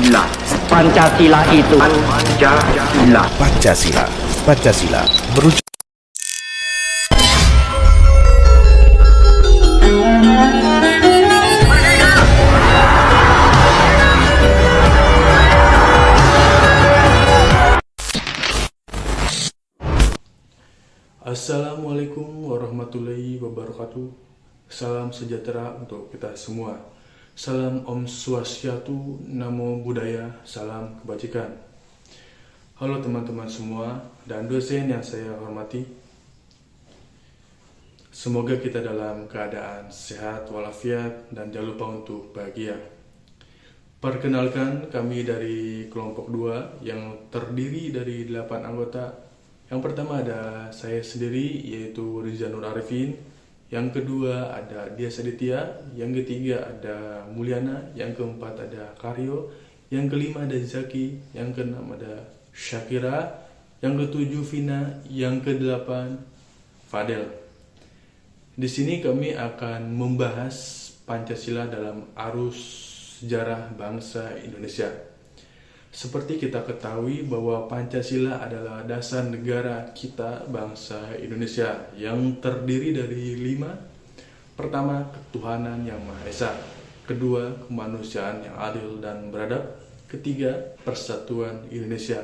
Pancasila. Pancasila itu Pancasila. Pancasila. Pancasila merujuk. Assalamualaikum warahmatullahi wabarakatuh. Salam sejahtera untuk kita semua. Salam Om Swastiastu, Namo Buddhaya, salam kebajikan. Halo teman-teman semua dan dosen yang saya hormati. Semoga kita dalam keadaan sehat walafiat dan jangan lupa untuk bahagia. Perkenalkan, kami dari kelompok 2 yang terdiri dari 8 anggota. Yang pertama ada saya sendiri, yaitu Riza Nur Arifin. Yang kedua ada Dias Aditya. Yang ketiga ada Mulyana. Yang keempat ada Karyo. Yang kelima ada Zaki. Yang keenam ada Syakira. Yang ketujuh Vina. Yang kedelapan Fadel. Di sini kami akan membahas Pancasila dalam arus sejarah bangsa Indonesia. Seperti kita ketahui bahwa Pancasila adalah dasar negara kita bangsa Indonesia yang terdiri dari 5. Pertama, ketuhanan yang Maha Esa. Kedua, kemanusiaan yang adil dan beradab. Ketiga, persatuan Indonesia.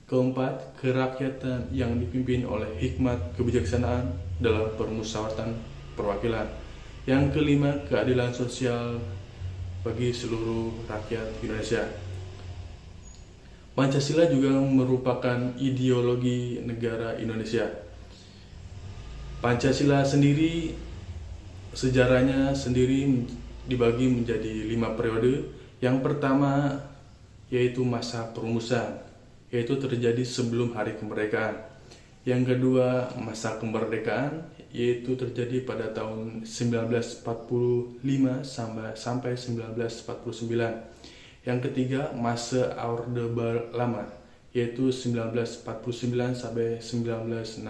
Keempat, kerakyatan yang dipimpin oleh hikmat kebijaksanaan dalam permusyawaratan perwakilan. Yang kelima, keadilan sosial bagi seluruh rakyat Indonesia. Pancasila juga merupakan ideologi negara Indonesia. Pancasila sendiri, sejarahnya sendiri dibagi menjadi 5 periode. Yang pertama yaitu masa perumusan, yaitu terjadi sebelum hari kemerdekaan. Yang kedua masa kemerdekaan, yaitu terjadi pada tahun 1945 sampai 1949. Yang ketiga, masa Orde Lama, yaitu 1949 sampai 1966.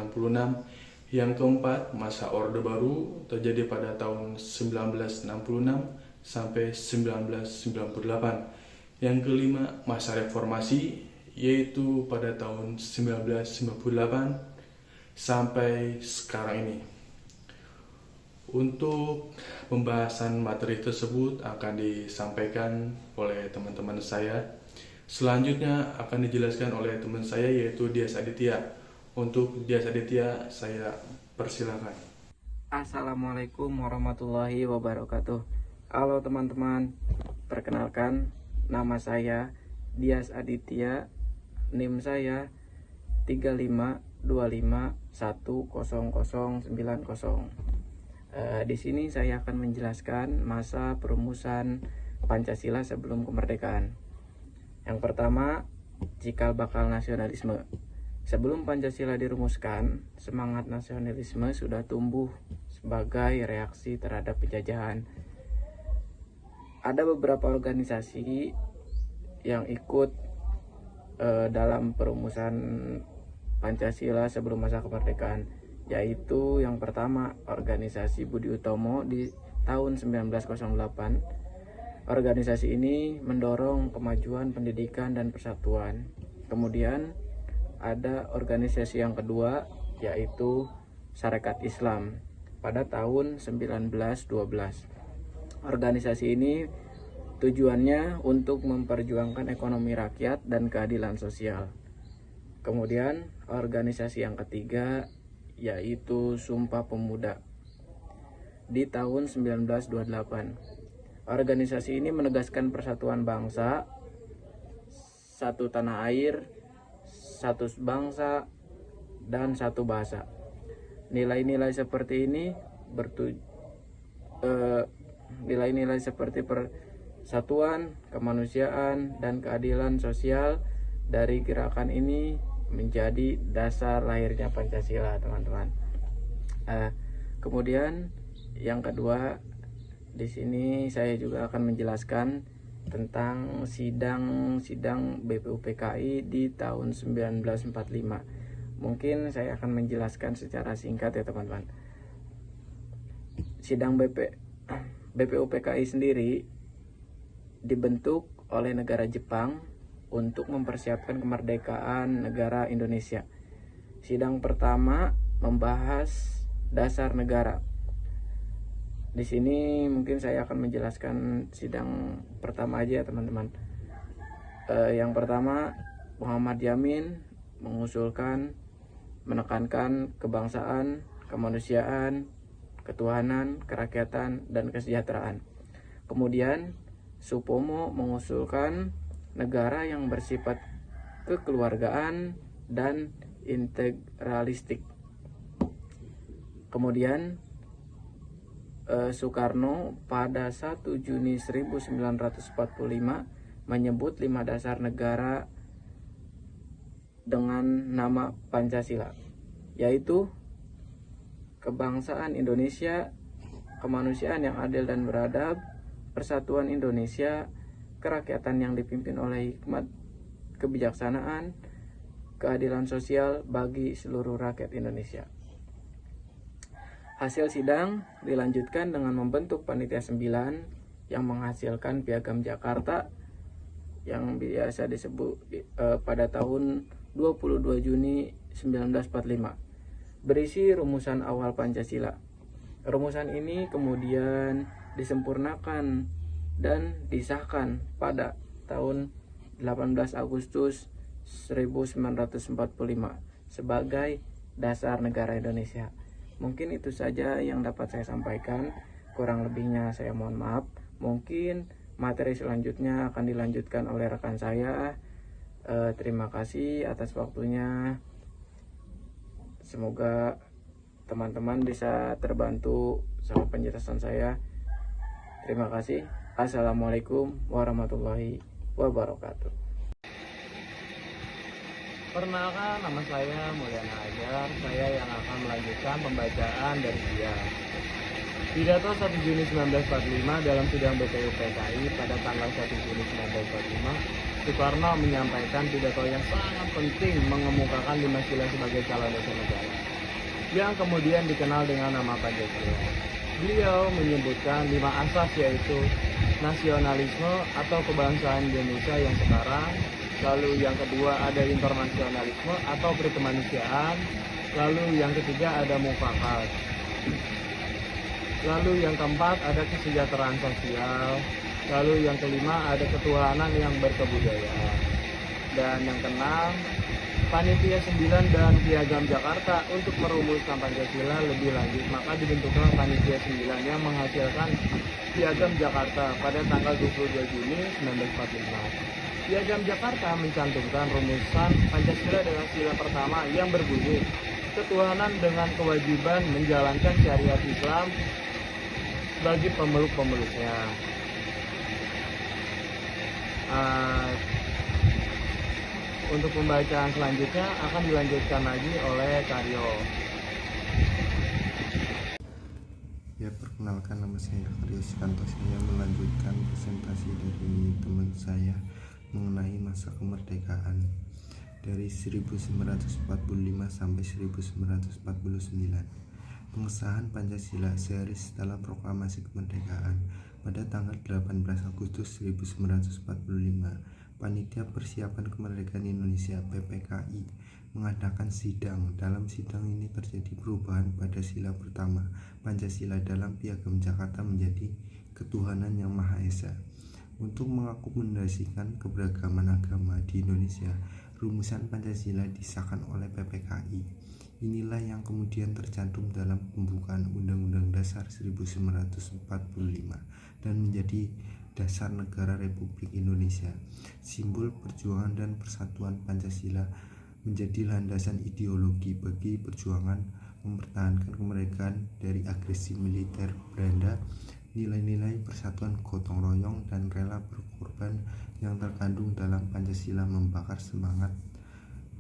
Yang keempat, masa Orde Baru, terjadi pada tahun 1966 sampai 1998. Yang kelima, masa Reformasi, yaitu pada tahun 1998 sampai sekarang ini. Untuk pembahasan materi tersebut akan disampaikan oleh teman-teman saya. Selanjutnya akan dijelaskan oleh teman saya, yaitu Dias Aditya. Untuk Dias Aditya, saya persilakan. Assalamualaikum warahmatullahi wabarakatuh. Halo teman-teman, perkenalkan nama saya Dias Aditya. NIM saya 352510090. Di sini saya akan menjelaskan masa perumusan Pancasila sebelum kemerdekaan. Yang pertama, cikal bakal nasionalisme. Sebelum Pancasila dirumuskan, semangat nasionalisme sudah tumbuh sebagai reaksi terhadap penjajahan. Ada beberapa organisasi yang ikut dalam perumusan Pancasila sebelum masa kemerdekaan, yaitu yang pertama organisasi Budi Utomo di tahun 1908. Organisasi ini mendorong kemajuan pendidikan dan persatuan. Kemudian ada organisasi yang kedua, yaitu Sarekat Islam pada tahun 1912. Organisasi ini tujuannya untuk memperjuangkan ekonomi rakyat dan keadilan sosial. Kemudian organisasi yang ketiga yaitu Sumpah Pemuda di tahun 1928. Organisasi ini menegaskan persatuan bangsa, satu tanah air, satu bangsa, dan satu bahasa. Nilai-nilai seperti ini nilai-nilai seperti persatuan, kemanusiaan, dan keadilan sosial dari gerakan ini menjadi dasar lahirnya Pancasila, teman-teman. Kemudian yang kedua, di sini saya juga akan menjelaskan tentang sidang BPUPKI di tahun 1945. Mungkin saya akan menjelaskan secara singkat ya, teman-teman. Sidang BPUPKI sendiri dibentuk oleh negara Jepang untuk mempersiapkan kemerdekaan negara Indonesia. Sidang pertama membahas dasar negara. Di sini mungkin saya akan menjelaskan sidang pertama aja ya teman-teman. Yang pertama, Muhammad Yamin mengusulkan menekankan kebangsaan, kemanusiaan, ketuhanan, kerakyatan, dan kesejahteraan. Kemudian Supomo mengusulkan negara yang bersifat kekeluargaan dan integralistik. Kemudian Soekarno pada 1 Juni 1945 menyebut 5 dasar negara dengan nama Pancasila, yaitu kebangsaan Indonesia, kemanusiaan yang adil dan beradab, persatuan Indonesia, kerakyatan yang dipimpin oleh hikmat kebijaksanaan, keadilan sosial bagi seluruh rakyat Indonesia. Hasil sidang dilanjutkan dengan membentuk Panitia 9 yang menghasilkan Piagam Jakarta yang biasa disebut pada tahun 22 Juni 1945, berisi rumusan awal Pancasila. Rumusan ini kemudian disempurnakan dan disahkan pada tahun 18 Agustus 1945 sebagai dasar negara Indonesia. Mungkin itu saja yang dapat saya sampaikan. Kurang lebihnya saya mohon maaf. Mungkin materi selanjutnya akan dilanjutkan oleh rekan saya. Terima kasih atas waktunya. Semoga teman-teman bisa terbantu sama penjelasan saya. Terima kasih. Assalamualaikum warahmatullahi wabarakatuh. Perkenalkan, nama saya Mulyana Ajar. Saya yang akan melanjutkan pembacaan dari dia. Pidato 1 Juni 1945 dalam sidang BPUPKI pada tanggal 1 Juni 1945, Soekarno menyampaikan pidato yang sangat penting mengemukakan 5 sila sebagai calon dasar negara, yang kemudian dikenal dengan nama Pancasila. Beliau menyebutkan 5 asas, yaitu nasionalisme atau kebangsaan Indonesia yang sekarang, lalu yang kedua ada internasionalisme atau perkemanusiaan, lalu yang ketiga ada mufakat, lalu yang keempat ada kesejahteraan sosial, lalu yang kelima ada ketuhanan yang berkebudayaan, dan yang keenam Panitia 9 dan Piagam Jakarta untuk merumuskan Pancasila lebih lanjut. Maka dibentuklah Panitia 9 yang menghasilkan Piagam Jakarta pada tanggal 22 Juni 1945. Piagam Jakarta mencantumkan rumusan Pancasila dengan sila pertama yang berbunyi ketuhanan dengan kewajiban menjalankan syariat Islam bagi pemeluk-pemeluknya. Untuk pembacaan selanjutnya akan dilanjutkan lagi oleh Karyo. Ya, perkenalkan, nama saya Karyo Sikanto. Saya melanjutkan presentasi dari teman saya mengenai masa kemerdekaan dari 1945 sampai 1949. Pengesahan Pancasila sehari setelah proklamasi kemerdekaan pada tanggal 18 Agustus 1945, Panitia Persiapan Kemerdekaan Indonesia (PPKI) mengadakan sidang. Dalam sidang ini terjadi perubahan pada sila pertama Pancasila dalam Piagam Jakarta menjadi ketuhanan yang Maha Esa. Untuk mengakomodasikan keberagaman agama di Indonesia, rumusan Pancasila disahkan oleh PPKI. Inilah yang kemudian tercantum dalam pembukaan Undang-Undang Dasar 1945 dan menjadi dasar negara Republik Indonesia. Simbol perjuangan dan persatuan Pancasila menjadi landasan ideologi bagi perjuangan mempertahankan kemerdekaan dari agresi militer Belanda. Nilai-nilai persatuan, gotong royong, dan rela berkorban yang terkandung dalam Pancasila membakar semangat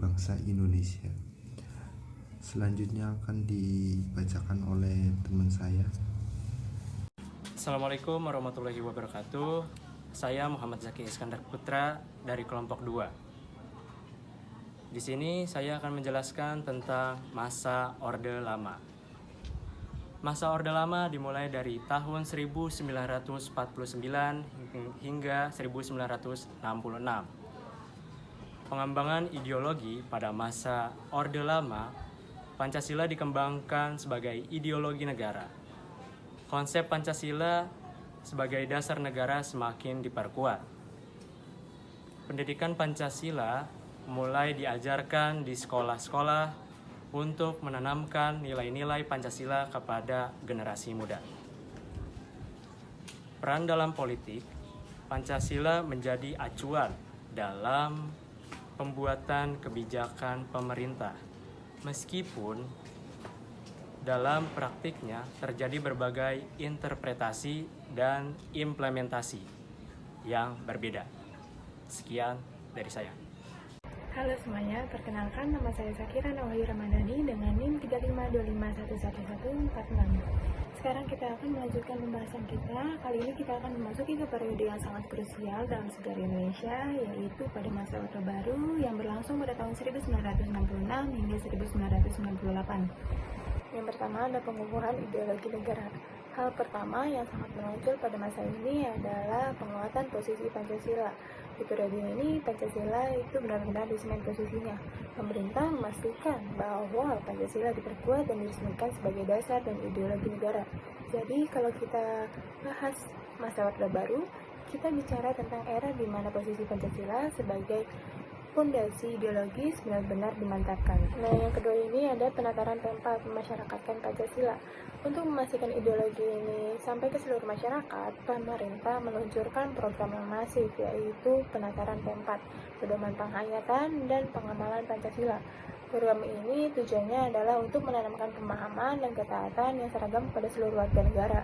bangsa Indonesia. Selanjutnya akan dibacakan oleh teman saya. Assalamualaikum warahmatullahi wabarakatuh. Saya Muhammad Zaki Iskandar Putra dari kelompok 2. Di sini saya akan menjelaskan tentang masa Orde Lama. Masa Orde Lama dimulai dari tahun 1949 hingga 1966. Pengembangan ideologi pada masa Orde Lama, Pancasila dikembangkan sebagai ideologi negara. Konsep Pancasila sebagai dasar negara semakin diperkuat. Pendidikan Pancasila mulai diajarkan di sekolah-sekolah untuk menanamkan nilai-nilai Pancasila kepada generasi muda. Peran dalam politik, Pancasila menjadi acuan dalam pembuatan kebijakan pemerintah. Meskipun dalam praktiknya terjadi berbagai interpretasi dan implementasi yang berbeda. Sekian dari saya. Halo semuanya, perkenalkan nama saya Sakira Nawayu Ramadhani dengan NIM 35255111146. Sekarang kita akan melanjutkan pembahasan kita. Kali ini kita akan memasuki ke periode yang sangat krusial dalam sejarah Indonesia, yaitu pada masa Orde Baru yang berlangsung pada tahun 1966 hingga 1998. Yang pertama ada pengukuhan ideologi negara. Hal pertama yang sangat menonjol pada masa ini adalah penguatan posisi Pancasila. Di periode ini, Pancasila itu benar-benar disemen posisinya. Pemerintah memastikan bahwa Pancasila diperkuat dan diresmikan sebagai dasar dan ideologi negara. Jadi, kalau kita bahas masa Orde Baru, kita bicara tentang era di mana posisi Pancasila sebagai fondasi ideologis benar-benar dimantapkan. Nah, yang kedua ini ada penataran tempat memasyarakatkan Pancasila. Untuk memastikan ideologi ini sampai ke seluruh masyarakat, pemerintah meluncurkan program yang masif, yaitu penataran tempat, pedoman penghayatan, dan pengamalan Pancasila. Program ini tujuannya adalah untuk menanamkan pemahaman dan ketaatan yang seragam pada seluruh warga negara.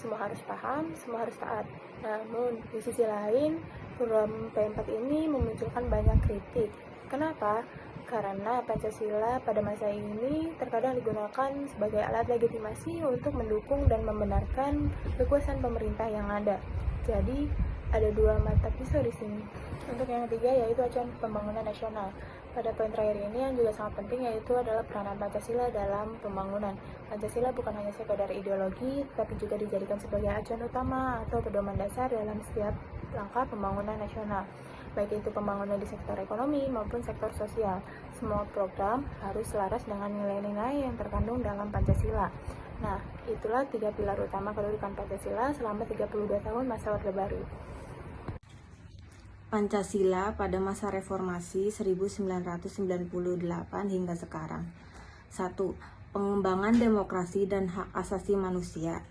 Semua harus paham, semua harus taat. Namun, di sisi lain, program P4 ini memunculkan banyak kritik. Kenapa? Karena Pancasila pada masa ini terkadang digunakan sebagai alat legitimasi untuk mendukung dan membenarkan kekuasaan pemerintah yang ada. Jadi, ada dua mata pisau di sini. Untuk yang ketiga yaitu acuan pembangunan nasional. Pada poin terakhir ini yang juga sangat penting yaitu adalah peranan Pancasila dalam pembangunan. Pancasila bukan hanya sekadar ideologi, tapi juga dijadikan sebagai acuan utama atau pedoman dasar dalam setiap langkah pembangunan nasional, baik itu pembangunan di sektor ekonomi maupun sektor sosial. Semua program harus selaras dengan nilai-nilai yang terkandung dalam Pancasila. Nah, itulah 3 pilar utama kedudukan Pancasila selama 32 tahun masa Orde Baru. Pancasila pada masa reformasi 1998 hingga sekarang. 1. Pengembangan demokrasi dan hak asasi manusia.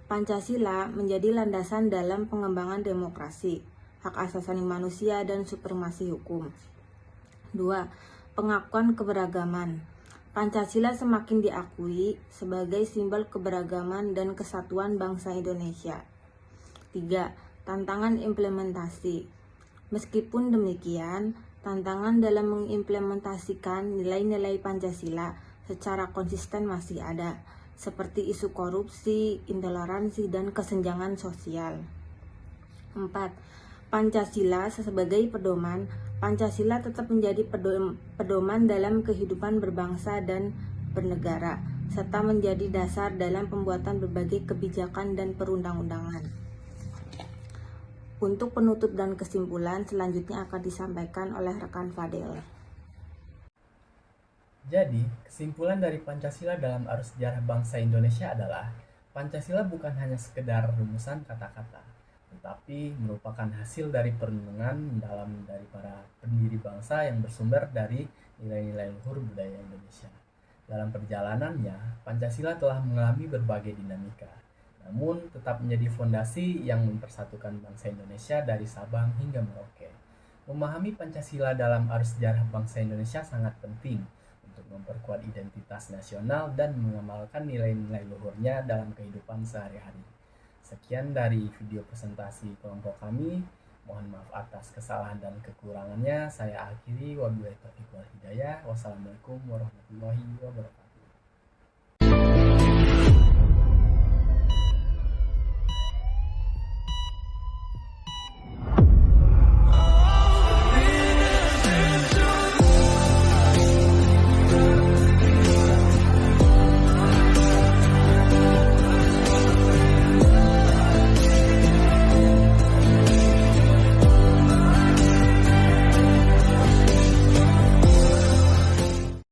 Pancasila menjadi landasan dalam pengembangan demokrasi, hak asasi manusia, dan supremasi hukum. 2. Pengakuan keberagaman. Pancasila semakin diakui sebagai simbol keberagaman dan kesatuan bangsa Indonesia. 3. Tantangan implementasi. Meskipun demikian, tantangan dalam mengimplementasikan nilai-nilai Pancasila secara konsisten masih ada, seperti isu korupsi, intoleransi, dan kesenjangan sosial. 4. Pancasila sebagai pedoman. Pancasila tetap menjadi pedoman dalam kehidupan berbangsa dan bernegara, serta menjadi dasar dalam pembuatan berbagai kebijakan dan perundang-undangan. Untuk penutup dan kesimpulan, selanjutnya akan disampaikan oleh rekan Fadel. Jadi, kesimpulan dari Pancasila dalam arus sejarah bangsa Indonesia adalah Pancasila bukan hanya sekedar rumusan kata-kata, tetapi merupakan hasil dari perenungan dalam dari para pendiri bangsa yang bersumber dari nilai-nilai luhur budaya Indonesia. Dalam perjalanannya, Pancasila telah mengalami berbagai dinamika, namun tetap menjadi fondasi yang mempersatukan bangsa Indonesia dari Sabang hingga Merauke. Memahami Pancasila dalam arus sejarah bangsa Indonesia sangat penting untuk memperkuat identitas nasional dan mengamalkan nilai-nilai luhurnya dalam kehidupan sehari-hari. Sekian dari video presentasi kelompok kami. Mohon maaf atas kesalahan dan kekurangannya. Saya akhiri. Wabillahi taufiq wal hidayah. Wassalamualaikum warahmatullahi wabarakatuh.